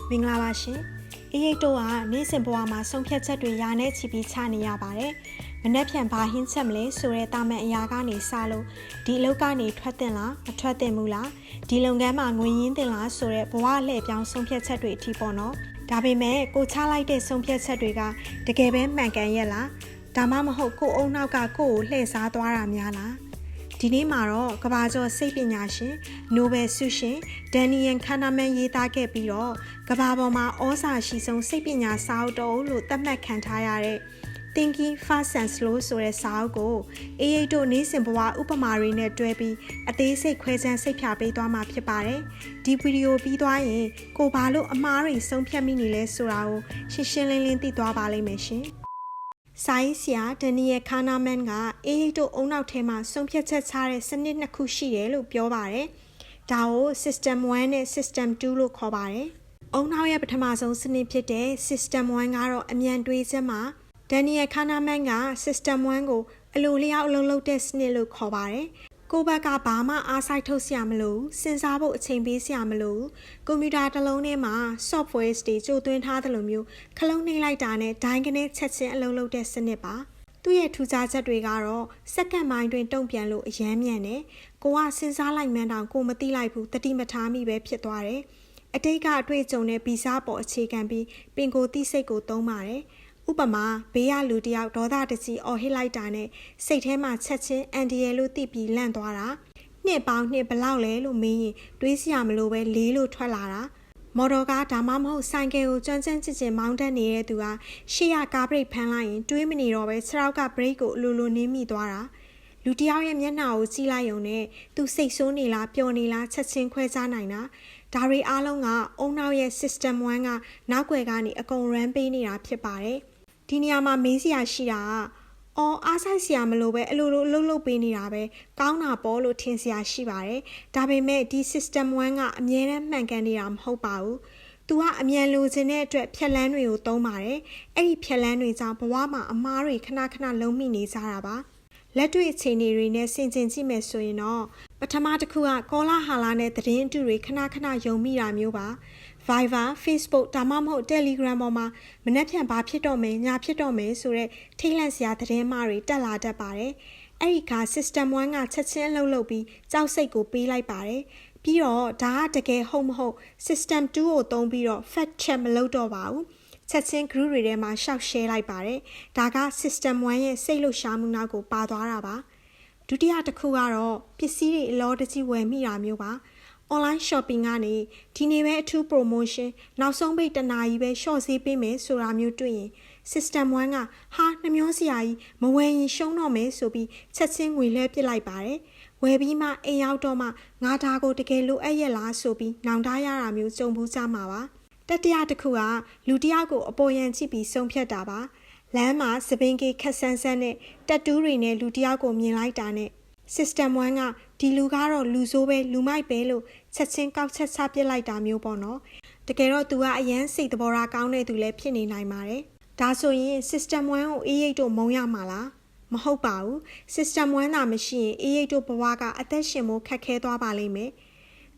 မင်္ဂလာပါရှင်အေးရိတ်တို့ကနေ့စဉ်ဘဝမှာဆုံးဖြတ်ချက်တွေရာနဲ့ချီပြီးချနေရပါတယ်မနှက်ဖြန်ဘာဟင်းချက်မလဲဆိုတဲ့တာမန်အရာကနေစလို့ဒီအလုပ်ကနေထွက်တင်လားမထွက်တင်ဘူးလားဒီလုပ်ငန်းမှာငွေရင်းတင်လားဆိုတဲ့ဘဝလှည့်ပြောင်းဆုံးဖြတ်ချက်တွေအထိပေါ့နော်ဒါပေမဲ့ကိုချလိုက်တဲ့ဆုံးဖြတ်ချက်တွေကတကယ်ပဲမှန်ကန်ရဲ့လားဒါမှမဟုတ်ကိုအုံနောက်ကကိုကိုလှည့်စားသွားတာများလားဒီနေ့မှာတော့ကဘာကျော်စိတ်ပညာရှင်နိုဘယ်ဆုရှင်ဒန်နီယယ်ခါနာမန်ရေးသားခဲ့ပြီးတော့ကဘာပေါ်မှာဩဇာရှိဆုံးစိတ်ပညာစာအုပ်တော်လို့သတ်မှတ်ခံထားရတဲ့ Thinking Fast and Slow ဆိုတဲ့စာအုပ်ကိုအေးရိတ်တို့နေ့စဉ်ဘဝဥပမာတွေနဲ့တွဲပြီးအသေးစိတ်ခွဲခြမ်းစိတ်ဖြာပေးသွားမှာဖြစ်ပါတယ်ဒီဗီဒီယိုပြီးသွားရင်ကိုဘာလို့အမားတွေဆုံးဖြတ်မိနေလဲဆိုတာကိုရှင်းရှင်းလင်းလင်းသိသွားပါလိမ့်မယ်ရှင်စာရေးဆရာဒန်နီယယ်ခါနာမန်ကအေးရိတ်တို့အုံနောက်ထဲမှာဆုံးဖြတ်ချက်ချတဲ့စနစ်နှစ်ခုရှိတယ်လို့ပြောပါတယ်။ဒါကို System 1 နဲ့ System 2လို့ခေါ်ပါတယ်။အုံနောက်ရဲ့ပထမဆုံးစနစ်ဖြစ်တဲ့ System 1ကတော့အမြန်တွေးချက်မှာဒန်နီယယ်ခါနာမန်က System 1ကိုအလိုလျောက်အလုပ်လုပ်တဲ့စနစ်လို့ခေါ်ပါတယ်။ကိုဘက်ကဘာမှအားစိုက်ထုတ်စရာမလိုဘူးစဉ်းစားဖို့အချိန်ပေးစရာမလိုဘူးကွန်ပျူတာတစ်လုံးထဲမှာ software တွေကြိုသွင်းထားသလိုမျိုးခလုံးနှိမ့်လိုက်တာနဲ့ဒိုင်းကနေချက်ချင်းအလုပ်လုပ်တဲ့စနစ်ပါသူ့ရဲ့ထူးခြားချက်တွေကတော့စက္ကန့်ပိုင်းတွင်တုံ့ပြန်လို့အရမ်းမြန်တယ်ကိုကစဉ်းစားလိုက်မှန်းတောင်ကိုမသိလိုက်ဘူးတတိမထားမိပဲဖြစ်သွားတယ်အတိတ်ကအတွေ့အကြုံနဲ့ဗီဇပေါ်အခြေခံပြီးပင်ကိုသိစိတ်ကိုသုံးပါတယ်ဥပမာဘေးရလူတယောက်ဒေါသတကြီးအော်ဟစ်လိုက်တာနဲ့စိတ်ထဲမှာချက်ချင်းအန်ဒီရယ်လို့သိပြီးလန့်သွားတာနှစ်ပေါင်းနှစ်ဘလောက်လဲလို့မေးရင်တွေးစရာမလိုပဲလေးလို့ထွက်လာတာမော်တော်ကားဒါမှမဟုတ်ဆိုင်ကယ်ကိုကျွမ်းကျန်းကျင်ကျင်မောင်းတတ်နေတဲ့သူကရှေ့ရကားဘရိတ်ဖမ်းလိုက်ရင်တွေးမနေတော့ပဲခြေထောက်ကဘရိတ်ကိုအလိုလိုနင်းမိသွားတာလူတယောက်ရဲ့မျက်နှာကိုကြည့်လိုက်ရုံနဲ့သူစိတ်ဆိုးနေလားပျော်နေလားချက်ချင်းခွဲခြားနိုင်တာဒါတွေအားလုံးကအုံနောက်ရဲ့ System 1ကနောက်ွယ်ကနေအကုန် run ပေးနေတာဖြစ်ပါတယ်ဒီနေရာမှာမေးစရာရှိတာကအားဆိုင်စရာမလိုပဲအလိုလိုအလုပ်လုပ်ပေးနေတာပဲကောင်းတာပေါ့လို့ထင်စရာရှိပါတယ်ဒါပေမဲ့ဒီ System 1ကအမြဲတမ်းမှန်ကန်နေတာမဟုတ်ပါဘူးသူကအမြန်လိုချင်တဲ့အတွက်ဖြက်လန်းတွေကိုသုံးပါတယ်အဲ့ဒီဖြက်လန်းတွေကြောင့်ဘဝမှာအမားတွေခဏခဏလုံးမိနေကြတာပါလက်တွေ့အခြေအနေတွေနဲ့ဆင်ခြင်ကြည့်မယ်ဆိုရင်တော့ပထမတစ်ခုကကောလာဟာလာနဲ့သတင်းအတုတွေခဏခဏယုံမိတာမျိုးပါ Viber, Facebook ဒါမှမဟုတ် Telegram ပေါ်မှာမနှက်ဖြန်ဘာဖြစ်တော့မယ်ညာဖြစ်တော့မယ်ဆိုတဲ့ထိတ်လန့်စရာသတင်းမှားတွေတက်လာတတ်ပါတယ်။အဲ့ဒီက System 1ကချက်ချင်းအလုပ်လုပ်ပြီးကြောက်စိတ်ကိုပေးလိုက်ပါတယ်။ပြီးတော့ဒါကတကယ်ဟုတ်မဟုတ် System 2ကိုသုံးပြီးတော့ fact check မလုပ်တော့ပါဘူး။ချက်ချင်း group တွေထဲမှာရှောက် share လိုက်ပါတယ်။ဒါက System 1ရဲ့စိတ်လှုပ်ရှားမှုနောက်ကိုပါသွားတာပါ။ဒုတိယတစ်ခုကတော့ပစ္စည်းတွေအလောတကြီးဝယ်မိတာမျိုးပါ။ online shopping ကနေဒီနေ့ပဲအထူး promotion နောက်ဆုံးပိတ်တစ်နာရီပဲ short ဈေးပေးမယ်ဆိုတာမျိုးတွေ့ရင် system 1ကဟာနှမျောစရာကြီးမဝယ်ရင်ရှုံးတော့မယ်ဆိုပြီးချက်ချင်းငွေလဲပစ်လိုက်ပါတယ်ဝယ်ပြီးမှအိမ်ရောက်တော့မှငါဒါကိုတကယ်လိုအပ်ရဲ့လားဆိုပြီးနောင်တရတာမျိုးကြုံဘူးကြမှာပါတတိယတစ်ခုကလူတစ်ယောက်ကိုအပေါ်ယံကြည့်ပြီးဆုံးဖြတ်တာပါလမ်းမှာစပင်းကေခက်ဆန်းဆန်းနဲ့တက်တူးတွေနဲ့လူတစ်ယောက်ကိုမြင်လိုက်တာနဲ့System 1ကဒီလူကတော့လူဆိုးပဲလူမိုက်ပဲလို့ချက်ချင်းကောက်ချက်ချပစ်လိုက်တာမျိုးပေါ့နော်တကယ်တော့သူကအရန်စိတ်သဘောထားကောင်းတဲ့သူလည်းဖြစ်နေနိုင်ပါတယ်ဒါဆိုရင် System 1ကိုအေးရိတ်တို့မုံရမှာလားမဟုတ်ပါဘူး System 1သာမရှိရင်အေးရိတ်တို့ဘဝကအသက်ရှင်ဖို့ခက်ခဲသွားပါလိမ့်မယ်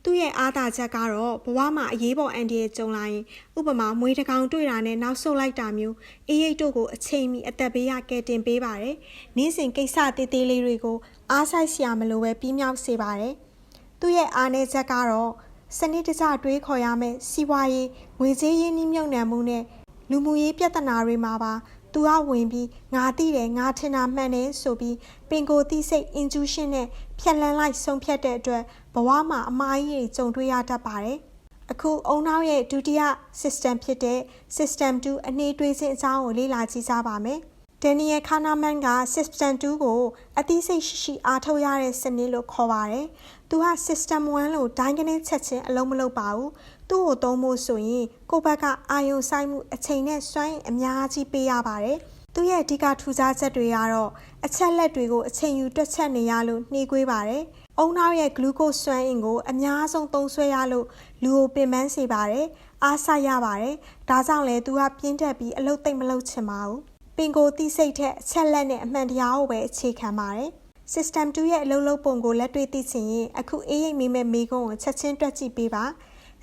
သူ့ရဲ့အားသာချက်ကတော့ဘဝမှာအရေးပေါ်အန်ဒီရဲ့ကြုံလာရင်ဥပမာမွေးတကောင်တွေ့တာနဲ့နောက်ဆုတ်လိုက်တာမျိုးအေးရိတ်တို့ကိုအချိန်မီအသက်ဘေးရကယ်တင်ပေးပါတယ်။နေ့စဉ်ကိစ္စသေးသေးလေးတွေကိုအားဆိုင်စရာမလိုပဲပြီးမြောက်စေပါတယ်။သူ့ရဲ့အားနည်းချက်ကတော့စနစ်တကျတွေးခေါ်ရမယ်စီးပွားရေးငွေကြေးရင်းနှီးမြှုပ်နှံမှုနဲ့လူမှုရေးပြဿနာတွေမှာပါသူကဝင်ပြီးငါသိတယ်ငါထင်တာမှန်တယ်ဆိုပြီးပင်ကိုသိစိတ် intuition နဲ့ဖြက်လန်းလိုက်ဆုံးဖြတ်တဲ့အတွက်ဘဝမှာအမှားကြီးတွေကြုံတွေ့ရတတ်ပါတယ်။အခုအုံနောက်ရဲ့ဒုတိယ system ဖြစ်တဲ့ system 2အနေတွေးစဉ်အကြောင်းကိုလေ့လာကြည့်ကြပါမယ်။ဒန်နီယယ်ခါနာမန်က system 2ကိုအသိစိတ်ရှိအားထုတ်ရတဲ့စနစ်လို့ခေါ်ပါတယ်။သူက system 1လို့ဒိုင်းကနေချက်ချင်းအလုံးမလုပ်ပါဘူး။သူ့ကိုသုံးဖို့ဆိုရင်ကိုယ့်ဘက်ကအာယုံဆိုင်မှုအချိန်နဲ့စွမ်းအင်အများကြီးပေးရပါတယ်။သူ့ရဲ့အဓိကထူးခြားချက်တွေကတော့အချက်လက်တွေကိုအချိန်ယူတွက်ချက်နေရလို့နှေးကွေးပါတယ်။အုံနောက်ရဲ့ glucose စွမ်းအင်ကိုအများဆုံးသုံးစွဲရလို့လူကိုပင်ပန်းစေပါတယ်။အားစိုက်ရပါတယ်။ဒါကြောင့်လဲသူကပြင်းထက်ပြီးအလုပ်သိမ့်မလုပ်ချင်ပါဘူး။ပင်ကိုသိစိတ်ထက်အချက်လက်နဲ့အမှန်တရားကိုပဲအခြေခံပါတယ်။ System 2ရဲ့အလုပ်လုပ်ပုံကိုလက်တွေ့သိချင်ရင်အခုအေးရိပ်မိမဲ့မေးခွန်းကိုချက်ချင်းတွက်ကြည့်ပေးပါ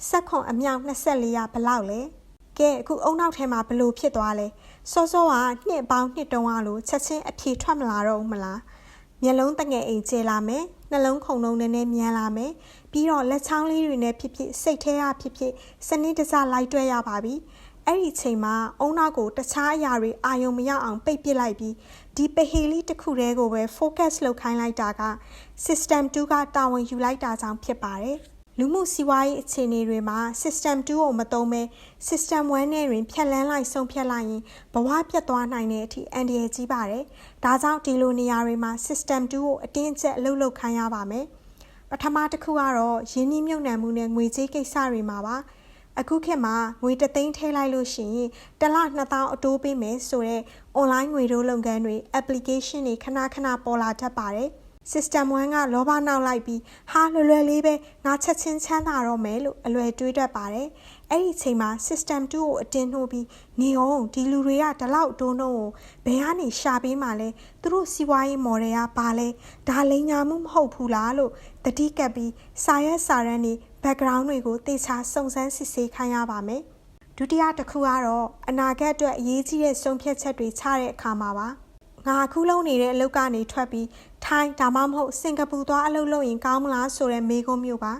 ဆက်ခွန်အမြောက်24ရဘလောက်လဲကဲအခုအုံနောက်ထဲမှာဘလို့ဖြစ်သွားလဲစောစောကနှစ်ပေါင်းနှစ်တုံးအားလို့ချက်ချင်းအဖြေထွက်မလာတော့မလားမျက်လုံးတငယ်အိမ်ကျဲလာမယ်နှလုံးခုန်လုံးနည်းနည်းမြန်လာမယ်ပြီးတော့လက်ချောင်းလေးတွေနဲ့ဖြစ်ဖြစ်စိတ်ထဲကဖြစ်ဖြစ်စနစ်တကျလိုက်တွဲရပါပြီအဲ့ဒီချိန်မှာအုံနောက်ကိုတခြားအရာတွေအာရုံမရအောင်ပိတ်ပစ်လိုက်ပြီးဒီပဟေလီတစ်ခုတည်းကိုပဲ focus လုပ်ခိုင်းလိုက်တာက system 2ကတာဝန်ယူလိုက်တာကြောင့်ဖြစ်ပါတယ်လူမှုစီးပွားရေးအခြေအနေတွေမှာ system 2ကိုမသုံးဘဲ system 1နဲ့တွင်ဖြတ်လန်းလိုက်ဆုံးဖြတ်လိုက်ရင်ဘဝပြတ်သွားနိုင်တဲ့အထိအန္တရာယ်ကြီးပါတယ်။ဒါကြောင့်ဒီလိုနေရာတွေမှာ system 2ကိုအတင်းအကျပ်အလုပ်လုပ်ခိုင်းရပါမယ်။ပထမတစ်ခုကတော့ရင်းနှီးမြှုပ်နှံမှုနဲ့ငွေကြေးကိစ္စတွေမှာပါ။အခုခေတ်မှာငွေ3သိန်းထည့်လိုက်လို့ရှိရင်တစ်လ2000အတိုးပေးမယ်ဆိုတော့ online ငွေတိုးလုပ်ငန်းတွေ application တွေခဏပေါ်လာတတ်ပါတယ်။ System 1ကလောဘနောက်လိုက်ပြီးဟာလွယ်လေးပဲငါချက်ချင်းချမ်းသာတော့မယ်လို့အလွယ်တွေးတတ်ပါတယ်။အဲ့ဒီချိန်မှာ System 2ကိုအတင်းနှိုးပြီးနေအောင်ဒီလူတွေကဒီလောက်တိုးနှုံးကိုဘယ်ကနေရှာပေးမှလဲသူတို့စီးပွားရေး model ကဘာလဲဒါလိမ်ညာမှုမဟုတ်ဘူးလားလို့တတိကပ်ပြီးစာရွက်စာတမ်းတွေ background တွေကိုသေချာစုံစမ်းစစ်ဆေးခိုင်းရပါမယ်။ဒုတိယတစ်ခုကတော့အနာဂတ်အတွက်အရေးကြီးတဲ့ဆုံးဖြတ်ချက်တွေချတဲ့အခါမှာပါငါအခုလုံးနေတဲ့အလုပ်ကနေထွက်ပြီးထိုင်းဒါမှမဟုတ်စင်ကာပူသွားအလုပ်လုပ်ရင်ကောင်းမလားဆိုတဲ့မေးခွန်းမျိုးပါ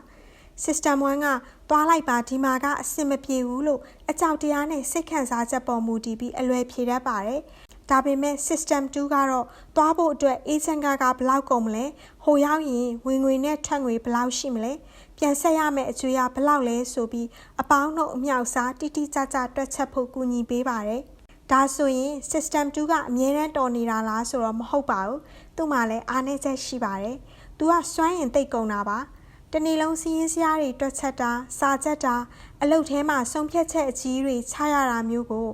System 1ကသွားလိုက်ပါဒီမှာကအဆင်မပြေဘူးလို့အကြောက်တရားနဲ့စိတ်ခံစားချက်ပေါ်မူတည်ပြီးအလွယ်ဖြေတတ်ပါတယ်ဒါပေမဲ့ System 2ကတော့သွားဖို့အတွက် agent ကဘယ်လောက်ကုန်မလဲဟိုရောက်ရင်ဝင်ငွေနဲ့ထွက်ငွေဘယ်လောက်ရှိမလဲပြန်ဆက်ရမယ့်အကျွေးရဘယ်လောက်လဲဆိုပြီးအပေါင်းတို့အမြောက်စားတိတိကျကျတွက်ချက်ဖို့ကူညီပေးပါတယ်ဒါဆိုရင် System 2ကအမြဲတမ်းတော်နေတာလားဆိုတော့မဟုတ်ပါဘူး။သူ့မှာလည်းအားနည်းချက်ရှိပါတယ်။ तू ကစွမ်းရင်သိပ်ကုန်တာပါ။တနေ့လုံးစီးရင်စရာတွေတွက်ချက်တာစာချက်တာအလုပ်ထဲမှာဆုံးဖြတ်ချက်အကြီးတွေချရတာမျိုးကို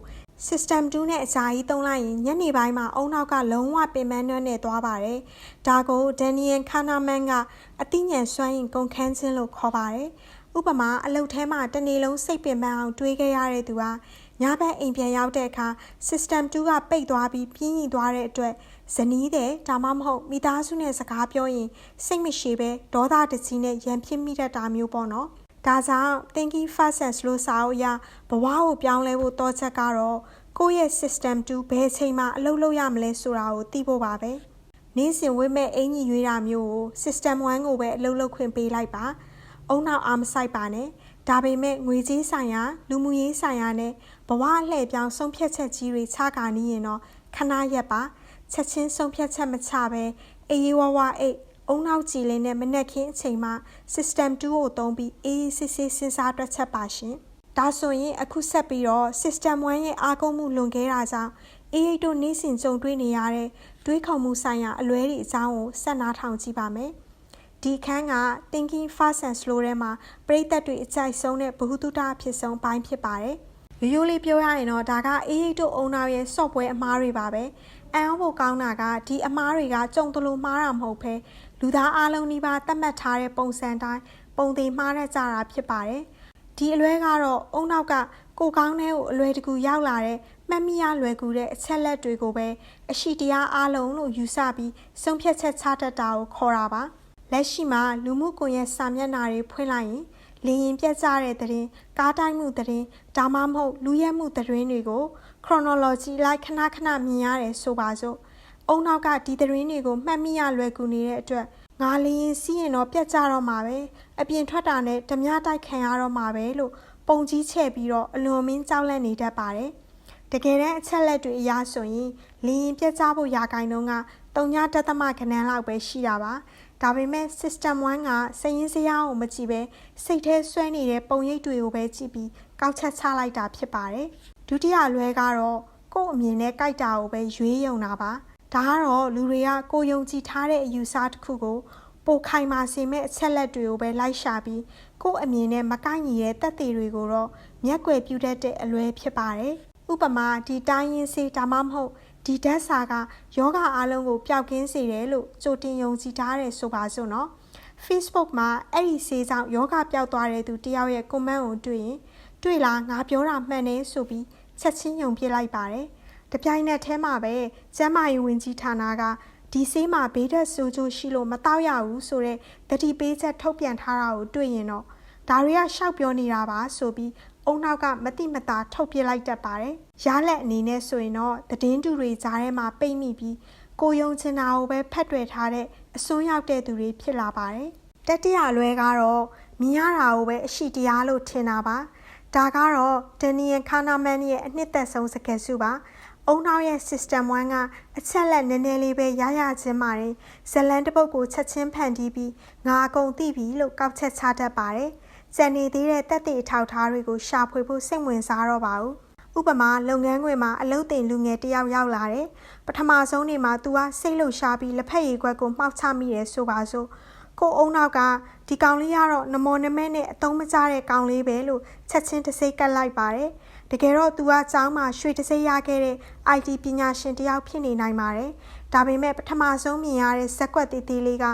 System 2နဲ့အကြာကြီးသုံးလိုက်ရင်ညနေပိုင်းမှာအုံနောက်ကလုံးဝပင်ပန်းနှွမ်းနေသွားပါတယ်။ဒါကို Daniel Kahneman ကအသိဉာဏ်စွမ်းရင်ကုန်ခန်းခြင်းလို့ခေါ်ပါတယ်။ဥပမာအလုပ်ထဲမှာတနေ့လုံးစိတ်ပင်ပန်းအောင်တွေးခဲ့ရတဲ့သူဟာညဘက်အိမ်ပြန်ရောက်တဲ့အခါ System 2ကပိတ်သွားပြီးပြင်းရည်သွားတဲ့အတွက်ဇနီးတဲ့ဒါမှမဟုတ်မိသားစုနဲ့စကားပြောရင်စိတ်မရှိပဲဒေါသတကြီးနဲ့ရန်ဖြစ်မိတတ်တာမျိုးပေါ့နော်။ဒါကြောင့် Thinking Fast and Slow စာအုပ်အရဘဝကိုပြောင်းလဲဖို့တောချက်ကတော့ကိုယ့်ရဲ့ System 2ဘယ်အချိန်မှအလုပ်လုပ်ရမလဲဆိုတာကိုသိဖို့ပါပဲ။နေ့စဉ်ဝတ်မဲ့အင်ကြီးရွေးတာမျိုးကို System 1ကိုပဲအလုပ်လုပ်ခွင့်ပေးလိုက်ပါ။အုံနောက်အားမဆိုင်ပါနဲ့။ဒါပေမဲ့ငွေကြေးဆိုင်ရာလူမှုရေးဆိုင်ရာနဲ့ဘဝအလှည့်ပြောင်းဆုံးဖြတ်ချက်ကြီးတွေချကာနေရင်တော့ခဏရက်ပါချက်ချင်းဆုံးဖြတ်ချက်မချပဲအေးဝဝအိတ်အုံနောက်ကြည်လင်းနဲ့မနှက်ခင်းအချိန်မှာ System 2ကိုသုံးပြီးအေးစစ်စစ်စဉ်းစားတွက်ချက်ပါရှင်ဒါဆိုရင်အခုဆက်ပြီးတော့ System 1ရဲ့အားကိုးမှုလွန်ခဲ့တာကြောင့်အေးတို့နေ့စဉ်ကြုံတွေ့နေရတဲ့တွေးခေါ်မှုဆိုင်ရာအလွဲတွေအကြောင်းကိုဆက်နားထောင်ကြည့်ပါမယ်ဒီခန်းက Thinking Fast and Slow ထဲမှာပရိသတ်တွေအကြိုက်ဆုံးတဲ့ဘဟုတုတအဖြစ်ဆုံးပိုင်းဖြစ်ပါတယ်ရိုးလေးပြောရရင်တော့ဒါကအေးတို့အုံနောက်ရဲ့ software အမှားတွေပါပဲအံ့ဩဖို့ကောင်းတာကဒီအမှားတွေကကြုံတလို့မှားတာမဟုတ်ဘဲလူသားအလုံးနီးပါးသတ်မှတ်ထားတဲ့ပုံစံတိုင်းပုံသေးမှားတတ်ကြတာဖြစ်ပါတယ်ဒီအလွဲကတော့အုံနောက်ကကိုကောင်းတဲ့ကိုအလွယ်တကူရောက်လာတဲ့မှတ်မိရလွယ်ကူတဲ့အချက်လက်တွေကိုပဲအရှိတရားအလုံးလို့ယူဆပြီးဆုံးဖြတ်ချက်ချတတ်တာကိုခေါ်တာပါလက်ရှိမှာလူမှုကွန်ရက်စာမျက်နှာတွေဖွင့်လိုက်ရင်လေရင်ပြတ်ကျတဲ့သတင်းကားတိုင်းမှုသတင်းဒါမှမဟုတ်လူရက်မှုသတင်းတွေကို chronology လိုက်ခဏမြင်ရတယ်ဆိုပါစို့အုံနောက်ကဒီသတင်းတွေကိုမှတ်မိရလွယ်ကူနေတဲ့အတွက်ငါလေရင်စီးရင်တော့ပြတ်ကျတော့မှာပဲအပြင်ထွက်တာနဲ့ဓမြတိုက်ခံရတော့မှာပဲလို့ပုံကြီးချဲ့ပြီးတော့အလွန်မင်းကြောက်လန့်နေတတ်ပါတယ်တကယ်တမ်းအချက်လက်တွေအရဆိုရင်လေရင်ပြတ်ကျဖို့ရာဂိုင်နှုန်းက3.3 ခန်းလောက်ပဲရှိတာပါဒါပေမဲ့ System 1ကစရင်းစရာကိုမကြည့်ပဲစိတ်ထဲဆွဲနေတဲ့ပုံရိပ်တွေကိုပဲကြည့်ပြီးကောက်ချက်ချလိုက်တာဖြစ်ပါတယ်ဒုတိယလွဲကတော့ကိုယ့်အမြင်နဲ့ကြိုက်တာကိုပဲရွေးယုံတာပါဒါကတော့လူတွေကကိုယုံကြည်ထားတဲ့အယူဆတစ်ခုကိုပိုခိုင်မာစေမဲ့အချက်လက်တွေကိုပဲလိုက်ရှာပြီးကိုယ့်အမြင်နဲ့မကိုက်ညီတဲ့သက်သေတွေကိုတော့မျက်ကွယ်ပြုတတ်တဲ့အလွဲဖြစ်ပါတယ်ဥပမာဒီတိုင်းရင်းစေးဒါမှမဟုတ်ဒီဓာတ်စာကယောဂအလုံးကိုပျောက်ကင်းစေတယ်လို့ကြိုတင်ယုံကြည်ထားတယ်ဆိုပါစို့နော် Facebook မှာအဲ့ဒီဆေးကြောင့်ယောဂပျောက်သွားတဲ့သူတယောက်ရဲ့ comment ကိုတွေ့လားငါပြောတာမှန်တယ်ဆိုပြီးချက်ချင်းယုံပြစ်လိုက်ပါတယ်တပြိုင်နက်တည်းမှာပဲကျန်းမာရေးဝန်ကြီးဌာနကဒီဆေးမှာဘေးဓာတ်ဆိုးကျိုးရှိလို့မတောက်ရဘူးဆိုတဲ့သတိပေးချက်ထုတ်ပြန်ထားတာကိုတွေ့ရင်တော့ ဒါတွေကရှောက်ပြောနေတာပါဆိုပြီးအုံနောက်ကမတိမတာထုတ်ပြလိုက်တတ်ပါတယ်ရလက်အနေနဲ့ဆိုရင်တော့သတင်းတူတွေကြားထဲမှာပိတ်မိပြီးကိုယုံချင်တာကိုပဲဖတ်တွေ့ထားတဲ့အစွန်းရောက်တဲ့သူတွေဖြစ်လာပါတယ်တတိယလွဲကတော့မြင်ရတာကိုပဲအရှိတရားလို့ထင်တာပါဒါကတော့ဒန်နီယယ်ခါနာမန်ရဲ့အနှစ်သက်ဆုံးစကားစုပါအုံနောက်ရဲ့ System 1ကအချက်လက်နည်းနည်းလေးပဲရချင်းပါတယ်ဇလန်တစ်ပုတ်ကိုချက်ချင်းဖန်တီးပြီးငါအကုန်သိပြီလို့ကောက်ချက်ချတတ်ပါတယ်ကျန်နေသေးတဲ့တက်တဲ့အထောက်ထားတွေကိုရှာဖွေဖို့စိတ်ဝင်စားတော့ပါဘူးဥပမာလုပ်ငန်းခွင်မှာအလုပ်တင်လူငယ်တစ်ယောက်ရောက်လာတယ်ပထမဆုံးနေ့မှာ तू ကစိတ်လှုပ်ရှားပြီးလက်ဖက်ရည်ခွက်ကိုမှောက်ချမိတယ်ဆိုပါစို့ကိုအုံနောက်ကဒီကောင်လေးကတော့နမောနမဲနဲ့အသုံးမကျတဲ့ကောင်လေးပဲလို့ချက်ချင်းတစိမ့်ကတ်လိုက်ပါတယ်တကယ်တော့ तू ကကျောင်းမှာရွှေတစိမ့်ရခဲ့တဲ့ IT ပညာရှင်တစ်ယောက်ဖြစ်နေနိုင်ပါတယ်ဒါပေမဲ့ပထမဆုံးမြင်ရတဲ့ဇက်ကွက်သေးသေးလေးက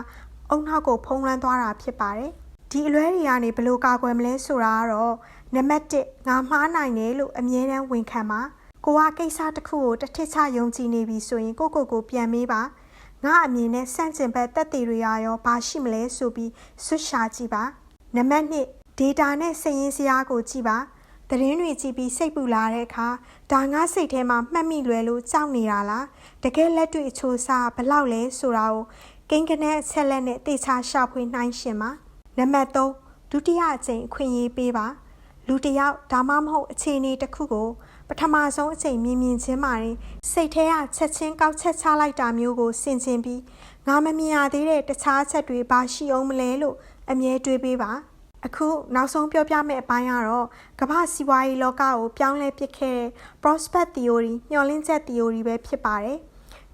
အုံနောက်ကိုဖုံးလွှမ်းသွားတာဖြစ်ပါတယ်ဒီအလွဲတွေကနေဘယ်လိုကာကွယ်မလဲဆိုတာကတော့နံပါတ်1ငါမှားနိုင်တယ်လို့အမြဲတမ်းဝန်ခံပါကိုကကိစ္စတစ်ခုကိုတစ်ထစ်ချယုံကြည်နေပြီဆိုရင်ကိုပြန်မေးပါငါအမြင်နဲ့စန့်ကျင်ဘက်တက်တည်တွေရောဘာရှိမလဲဆိုပြီးဆွရှာကြည့်ပါနံပါတ်2 data နဲ့စာရင်းစရာကိုကြည့်ပါသတင်းတွေကြည့်ပြီးစိတ်ပူလာတဲ့အခါဒါငါစိတ်ထဲမှာမှတ်မိလွယ်လို့ကြောက်နေတာလားတကယ်လက်တွေ့အချိုးစားဘလောက်လဲဆိုတာကိုကိန်းကနန်းအချက်လက်နဲ့တေချာရှာဖွေနှိုင်းရှင်ပါနံပါတ်3ဒုတိယအကြိမ်အခွင့်အရေးပေးပါလူတစ်ယောက်ဒါမှမဟုတ်အခြေအနေတစ်ခုကိုပထမဆုံးအချိန်မြင်ချင်းမှာစိတ်ထဲကချက်ချင်းကောက်ချက်ချလိုက်တာမျိုးကိုဆင်ခြင်ပြီးငါမမြင်ရသေးတဲ့တခြားချက်တွေဘာရှိအောင်မလဲလို့အမြဲတွေးပေးပါအခုနောက်ဆုံးပြောပြမယ့်အပိုင်းကတော့ကမ္ဘာစီးပွားရေးလောကကိုပြောင်းလဲပစ်ခဲ့တဲ့ prospect theory မျှော်လင့်ချက် theory ပဲဖြစ်ပါတယ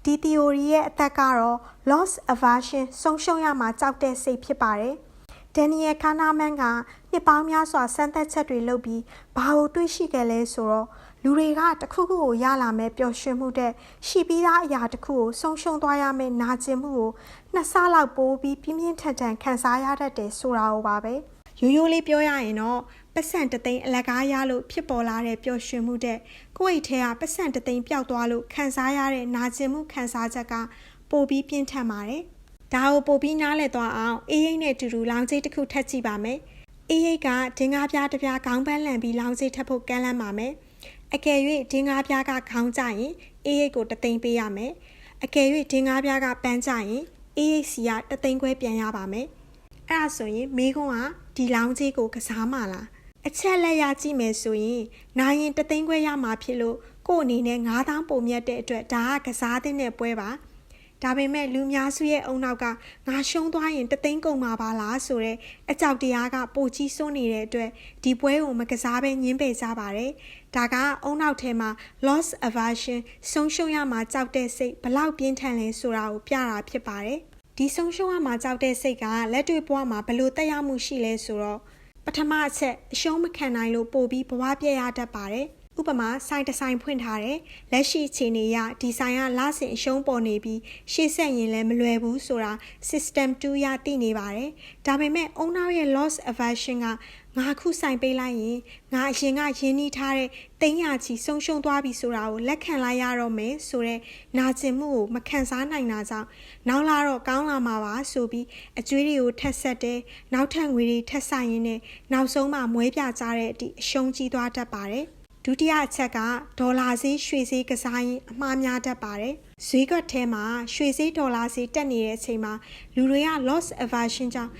်ဒီ theory ရဲ့အသက်ကတော့ loss aversion ဆုံးရှုံးရမှာကြောက်တဲ့စိတ်ဖြစ်ပါတယ်ဒန်နီယယ်ခါနာမန်ကနှစ်ပေါင်းများစွာစမ်းသပ်ချက်တွေလုပ်ပြီးဘာကိုတွေးရှိခဲ့လဲဆိုတော့လူတွေကတခုခုကိုရလာမဲ့ပျော်ရွှင်မှုတဲ့ရှိပြီးသားအရာတစ်ခုကိုဆုံးရှုံးသွားရမယ့်နာကျင်မှုကိုနှစ်ဆလောက်ပိုးပြီးပြင်းပြင်းထန်ထန်ခံစားရတတ်တယ်ဆိုတာကိုပါပဲရိုးရိုးလေးပြောရရင်တော့ပတ်စံတသိန်းအလကားရလို့ဖြစ်ပေါ်လာတဲ့ပျော်ရွှင်မှုတဲ့ကိုယ့်အိတ်ထဲကပတ်စံတသိန်းပျောက်သွားလို့ခံစားရတဲ့နာကျင်မှုခံစားချက်ကပိုပြီးပြင်းထန်ပါတယ်ဒါကိုပိုပြီးနားလည်သွားအောင်အေးရိတ်နဲ့တူတူလောင်ကျိတ်တစ်ခုထပ်ကြည့်ပါမယ်အေးရိတ်ကဒင်းကားပြားတစ်ပြားခေါင်းပန်းလန်ပြီးလောင်ကျိတ်ထပ်ဖို့ကမ်းလှမ်းပါမယ်အကယ်၍ဒင်းကားပြားကခေါင်းကျရင်အေးရိတ်ကိုတသိန်းပေးရမယ်အကယ်၍ဒင်းကားပြားကပန်းကျရင်အေးရိတ်စီကတသိန်းခွဲပြန်ရပါမယ်အဲ့ဒါဆိုရင်မိကုန်းကဒီလောင်ကျိတ်ကိုကစားမှာလားအချက်လက်ရကြည့်မယ်ဆိုရင်နိုင်ရင်တသိန်းခွဲရမှာဖြစ်လို့ကို့အနေနဲ့9000ပုံမြတ်တဲ့အတွက်ဒါကကစားတဲ့ပွဲပါဒါပေမဲ့လူများစုရဲ့အုံနောက်ကငါရှုံးသွားရင်တသိန်းကုန်မှာပါလားဆိုတဲ့အကြောက်တရားကပိုကြီးစိုးနေတဲ့အတွက်ဒီပွဲကိုမကစားဘဲညှင်းပယ်ကြပါတယ်ဒါကအုံနောက်ထဲမှာ loss aversion ဆုံးရှုံးရမှာကြောက်တဲ့စိတ်ဘလောက်ပြင်းထန်လဲဆိုတာကိုပြတာဖြစ်ပါတယ်ဒီဆုံးရှုံးရမှာကြောက်တဲ့စိတ်ကလက်တွေ့ဘဝမှာဘယ်လိုတက်ရောက်မှုရှိလဲဆိုတော့ပထမအချက်အရှုံးမခံနိုင်လို့ပို့ပြီးဘဝပြည့်ရတတ်ပါတယ်ဥပမာဆိုင်တစ်ဆိုင်ဖွင့်ထားတယ်လက်ရှိအခြေအနေအရဒီဆိုင်ကလဆင်အရှုံးပေါ်နေပြီးရှေ့ဆက်ရင်လည်းမလွယ်ဘူးဆိုတာ system 2ရသိနေပါတယ်ဒါပေမဲ့အုံနောက်ရဲ့ loss aversion ကငါခုဆိုင်ပေးလိုက်ရင်ငါအရင်ကရင်းနှီးထားတဲ့သိန်းရာချီဆုံးရှုံးသွားပြီဆိုတာကိုလက်ခံလိုက်ရတော့မယ်ဆိုတဲ့နာကျင်မှုကိုမခံစားနိုင်တာကြောင့်နောက်လာတော့ကောင်းလာမှာပါဆိုပြီးအကျွေးတွေကိုထက်ဆက်တယ်နောက်ထပ်ငွေတွေထက်ဆိုင်ရင်းနဲ့နောက်ဆုံးမှမွေးပြကြတဲ့အထိအရှုံးကြီးသွားတတ်ပါတယ်ဒုတိယအချက်ကဒေါ်လာဈေးရွှေဈေးကစားရင်အမှားများတတ်ပါတယ်။ဈေးကွက်ထဲမှာရွှေဈေးဒေါ်လာဈေးတက်နေတဲ့အချိန်မှာလူတွေက loss aversion ကြောင့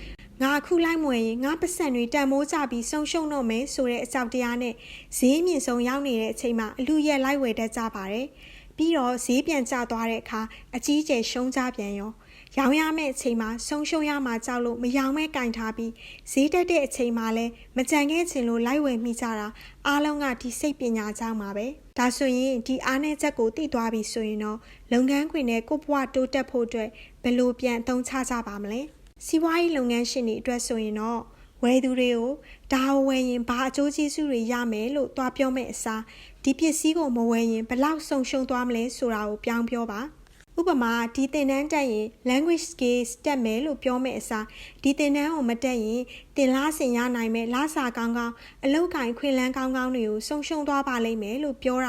်ငါအခုလိုက်မွေရင်ငါပတ်စံတွေတန်မိုးကြပြီးဆုံးရှုံးတော့မယ်ဆိုတဲ့အကြောက်တရားနဲ့ဈေးမြင့်ဆုံးရောက်နေတဲ့အချိန်မှာအလူရက်လိုက်ဝယ်တတ်ကြပါတယ်။ပြီးတော့ဈေးပြန်ကျသွားတဲ့အခါအကြီးအကျယ်ရှုံးကြပြန်ရောရောင်းရမယ့်အချိန်မှာဆုံးရှုံးရမှာကြောက်လို့မရောင်းမဲကင်ထားပြီးဈေးတက်တဲ့အချိန်မှာလည်းမကြံခဲ့ချင်လို့လိုက်ဝယ်မိကြတာအားလုံးကဒီစိတ်ပညာကြောင့်ပါပဲဒါဆိုရင်ဒီအားနည်းချက်ကိုသိသွားပြီဆိုရင်တော့လုပ်ငန်းခွင်နဲ့ကိုယ့်ဘဝတိုးတက်ဖို့အတွက်ဘယ်လိုပြန်အသုံးချကြပါမလဲစီးပွားရေးလုပ်ငန်းရှင်တွေအတွက်ဆိုရင်တော့ဝယ်သူတွေကိုဒါဝယ်ရင်ဘာအကျိုးကျေးဇူးတွေရမယ်လို့သွားပြောမယ့်အစားဒီပစ္စည်းကိုမဝယ်ရင်ဘယ်လောက်ဆုံးရှုံးသွားမလဲဆိုတာကိုပြောင်းပြောပါဥပမာဒီသင်တန်းတက်ရင် language skills တက်မယ်လို့ပြောမယ့်အစားဒီသင်တန်းကိုမတက်ရင်သင်လားဆင်ရနိုင်မယ်လားစာကောင်းကောင်းအလုပ်ကိုင်ခွင့်လန်းကောင်းကောင်းတွေကိုဆုံးရှုံးသွားပါလိမ့်မယ်လို့ပြောတာ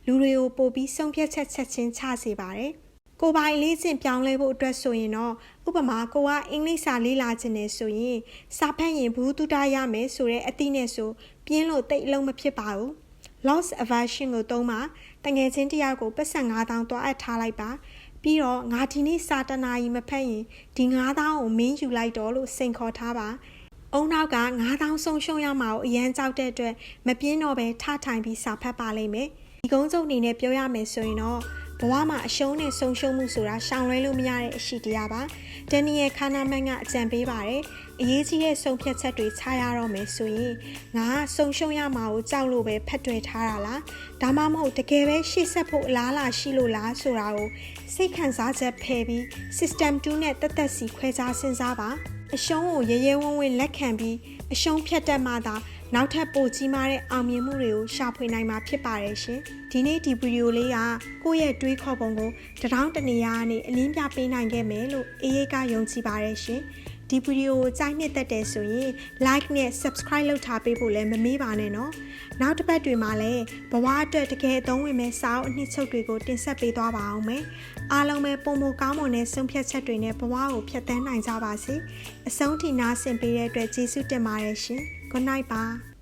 ကလူတွေကိုပို့ပြီးဆုံးဖြတ်ချက်ချက်ချင်းချစေပါတယ်ကိုယ်ပိုင်လေးချင်းပြောင်းလဲဖို့အတွက်ဆိုရင်တော့ ဥပမာကိုကအင်္ဂလိပ်စာလေ့လာခြင်းနဲ့ဆိုရင်စာဖတ်ရင်ဘူးတူတာရမယ်ဆိုတဲ့အသည့်နဲ့ဆိုပြင်းလို့တိတ်အလုံးမဖြစ်ပါဘူး loss aversion ကိုသုံးပါတငယ်ချင်းတယောက်ကိုပတ်စံ9000တွားအပ်ထားလိုက်ပါပြီးတော့ငါဒီနေ့စာတနာရီမဖတ်ရင်ဒီ9000ကိုမင်းယူလိုက်တော့လို့စိန်ခေါ်ထားပါအုံနောက်က9000ဆုံးရှုံးရမှာကိုအရန်ကြောက်တဲ့အတွက်မပြင်းတော့ပဲထထိုင်ပြီးစာဖတ်ပါလိမ့်မယ်ဒီကုန်းစုံအနေနဲ့ပြောရမယ်ဆိုရင်တော့ဘဝမှာအရှုံးနဲ့ဆုံးရှုံးမှုဆိုတာရှောင်လွှဲလို့မရတဲ့အရှိတရားပါဒန်နီယယ်ခါနာမန်ကအကြံပေးပါတယ်အရေးကြီးတဲ့ဆုံးဖြတ်ချက်တွေချရတော့မယ်ဆိုရင်ငါဆုံးရှုံးရမှာကိုကြောက်လို့ပဲဖက်တွယ်ထားတာလားဒါမှမဟုတ်တကယ်ပဲရှေ့ဆက်ဖို့အလားအလာရှိလို့လားဆိုတာကိုစိတ်ခံစားချက်ဖယ်ပြီး system 2နဲ့တက်တက်စီခွဲခြားစဉ်းစားပါအရှုံးကိုရဲရဲဝံ့ဝံ့လက်ခံပြီးအရှုံးဖြတ်တတ်မှသာနောက်ထပ်ပိုကြီးမားတဲ့အောင်မြင်မှုတွေကိုရှာဖွေနိုင်မှာဖြစ်ပါတယ်ရှင်ဒီနေ့ဒီဗီဒီယိုလေးကကိုယ့်ရဲ့တွေးခေါ်ပုံကိုတထောင်တနေရာကနေအလင်းပြပေးနိုင်ခဲ့မယ်လို့အေးအေးကယုံကြည်ပါတယ်ရှင်ဒီဗီဒီယိုကိုကြိုက်နှစ်သက်တယ်ဆိုရင် like နဲ့ subscribe လုပ်ထားပေးဖို့လည်းမမေ့ပါနဲ့နော်နောက်တစ်ပတ်တွေမှာလည်းဘဝအတွက်တကယ်အသုံးဝင်မဲ့စာအုပ်အနှစ်ချုပ်တွေကိုတင်ဆက်ပေးသွားပါအောင်မယ်အားလုံးပဲပုံမကောင်းမွန်တဲ့ဆုံးဖြတ်ချက်တွေနဲ့ဘဝကိုဖျက်ဆီးနိုင်ကြပါစေအဆုံးထိနားဆင်ပေးတဲ့အတွက်ကျေးဇူးတင်ပါတယ်ရှင်Good night ပါ